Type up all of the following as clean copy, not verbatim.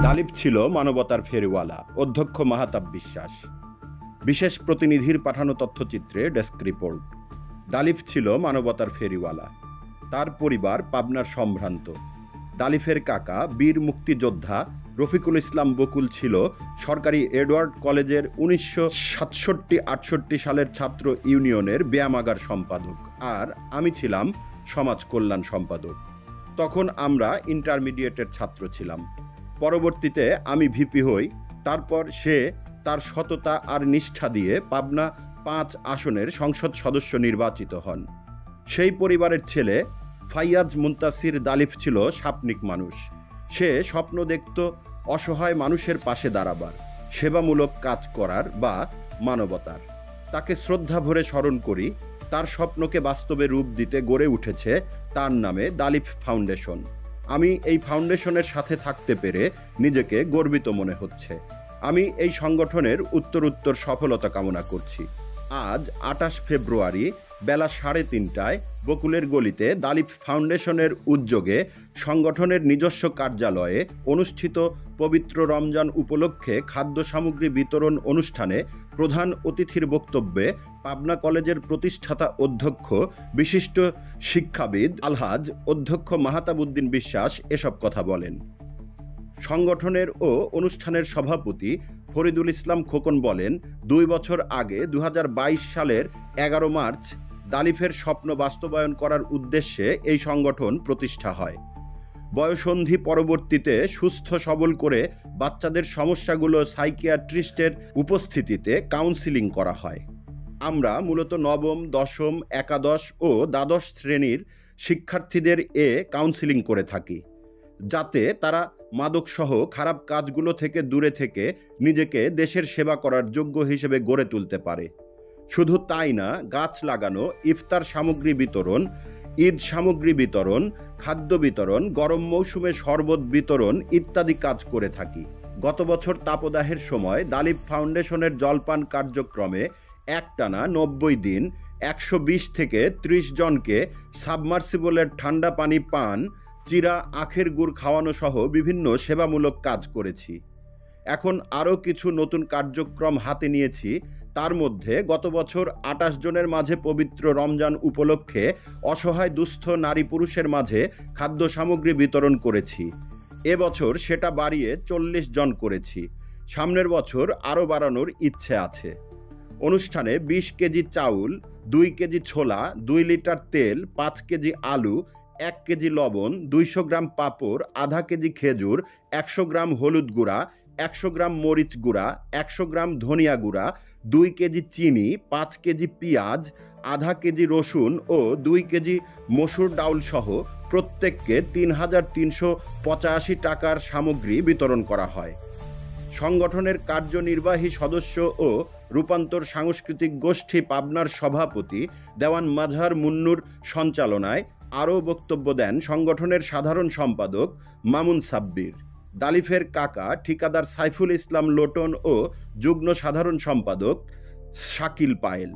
দালিব ছিল মানবতার ফেরিওয়ালা, অধ্যক্ষ মাহতাব বিশ্বাস। বিশেষ প্রতিনিধির পাঠানো তথ্যচিত্রে ডেস্ক রিপোর্ট। দালিব ছিল মানবতার ফেরিওয়ালা। তার পরিবার পাবনার সম্ভ্রান্ত। দালিফের কাকা বীর মুক্তিযোদ্ধা রফিকুল ইসলাম বকুল ছিল সরকারি এডওয়ার্ড কলেজের 1967-68 সালের ছাত্র ইউনিয়নের ব্যায়ামাগার সম্পাদক, আর আমি ছিলাম সমাজ কল্যাণ সম্পাদক। তখন আমরা ইন্টারমিডিয়েটের ছাত্র ছিলাম। পরবর্তীতে আমি ভিপি হই। তারপর সে তার সততা আর নিষ্ঠা দিয়ে পাবনা 5 আসনের সংসদ সদস্য নির্বাচিত হন। সেই পরিবারের ছেলে ফাইয়াজ মুনতাসির দালিফ ছিল স্বাপ্নিক মানুষ। সে স্বপ্ন দেখত অসহায় মানুষের পাশে দাঁড়াবার, সেবামূলক কাজ করার বা মানবতার। তাকে শ্রদ্ধা ভরে স্মরণ করি। তার স্বপ্নকে বাস্তবে রূপ দিতে গড়ে উঠেছে তার নামে দালিফ ফাউন্ডেশন। আমি এই ফাউন্ডেশনের সাথে থাকতে পেরে নিজেকে গর্বিত মনে হচ্ছে। আমি এই সংগঠনের উত্তরোত্তর সফলতা কামনা করছি। আজ 28 ফেব্রুয়ারি বেলা 3:30টায় বকুলের গলিতে দালিফ ফাউন্ডেশনের উদ্যোগে সংগঠনের নিজস্ব কার্যালয়ে অনুষ্ঠিত পবিত্র রমজান উপলক্ষে খাদ্য সামগ্রী বিতরণ অনুষ্ঠানে প্রধান অতিথির বক্তব্যে পাবনা কলেজের প্রতিষ্ঠাতা অধ্যক্ষ বিশিষ্ট শিক্ষাবিদ আলহাজ অধ্যক্ষ মাহতাব উদ্দিন বিশ্বাস এসব কথা বলেন। সংগঠনের ও অনুষ্ঠানের সভাপতি ফরিদুল ইসলাম খোকন বলেন, 2 বছর আগে 2022 সালের 11 মার্চ দালিফের স্বপ্ন বাস্তবায়ন করার উদ্দেশ্যে এই সংগঠন প্রতিষ্ঠা হয়। বয়ঃসন্ধি পরবর্তীতে সুস্থ সবল করে বাচ্চাদের সমস্যাগুলো সাইকিয়াট্রিস্টের উপস্থিতিতে কাউন্সিলিং করা হয়। আমরা মূলত নবম, দশম, একাদশ ও দ্বাদশ শ্রেণীর শিক্ষার্থীদের কাউন্সিলিং করে থাকি, যাতে তারা মাদকসহ খারাপ কাজগুলো থেকে দূরে থেকে নিজেকে দেশের সেবা করার যোগ্য হিসেবে গড়ে তুলতে পারে। শুধু তাই না, গাছ লাগানো, ইফতার সামগ্রী বিতরণ, ঈদ সামগ্রী বিতরণ, খাদ্য বিতরণ, গরম মৌসুমে শরবত বিতরণ ইত্যাদি কাজ করে থাকি। গত বছর তাপদাহের সময় দালিব ফাউন্ডেশনের জলপান কার্যক্রমে একটানা 90 দিন 120 থেকে 30 জনকে সাবমার্সিবলের ঠান্ডা পানি পান, চিরা আখের গুড় খাওয়ানো সহ বিভিন্ন সেবামূলক কাজ করেছি। এখন আরও কিছু নতুন কার্যক্রম হাতে নিয়েছি। তার মধ্যে গত বছর 28 জনের মাঝে পবিত্র রমজান উপলক্ষে অসহায় দুস্থ নারী পুরুষের মাঝে খাদ্য সামগ্রী বিতরণ করেছি। এবছর সেটা বাড়িয়ে 40 জন করেছি। সামনের বছর আরও বাড়ানোর ইচ্ছে আছে। অনুষ্ঠানে 20 কেজি চাউল, 2 কেজি ছোলা, 2 লিটার তেল, 5 কেজি আলু, 1 কেজি লবণ, 200 গ্রাম পাঁপড়, আধা কেজি খেজুর, 100 গ্রাম হলুদ গুঁড়া, 100 গ্রাম মরিচ গুঁড়া, 100 গ্রাম ধনিয়া গুঁড়া, 2 কেজি চিনি, 5 কেজি পেঁয়াজ, আধা কেজি রসুন ও 2 কেজি মসুর ডাউল সহ প্রত্যেককে 3,385 টাকার সামগ্রী বিতরণ করা হয়। সংগঠনের কার্যনির্বাহী সদস্য ও রূপান্তর সাংস্কৃতিক গোষ্ঠী পাবনার সভাপতি দেওয়ান মাজহার মুন্নুর সঞ্চালনায় আরও বক্তব্য দেন সংগঠনের সাধারণ সম্পাদক মামুন সাব্বির। দালিফের কাকা ঠিকাদার সাইফুল ইসলাম লোটন ও যুগ্ম সাধারণ সম্পাদক শাকিল পায়েল।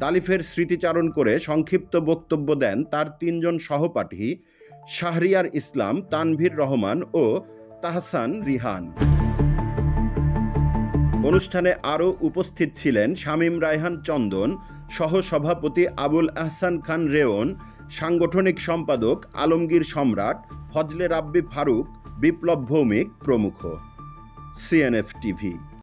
দালিফের স্মৃতিচারণ করে সংক্ষিপ্ত বক্তব্য দেন তার 3 জন সহপাঠী শাহরিয়ার ইসলাম, তানভীর রহমান ও তাহসান রিহান। অনুষ্ঠানে আরও উপস্থিত ছিলেন শামীম রায়হান চন্দন, সহসভাপতি আবুল আহসান খান রেওন, সাংগঠনিক সম্পাদক আলমগীর সম্রাট, ফজলে রাব্বি ফারুক, বিপ্লব ভৌমিক প্রমুখ। CNF TV.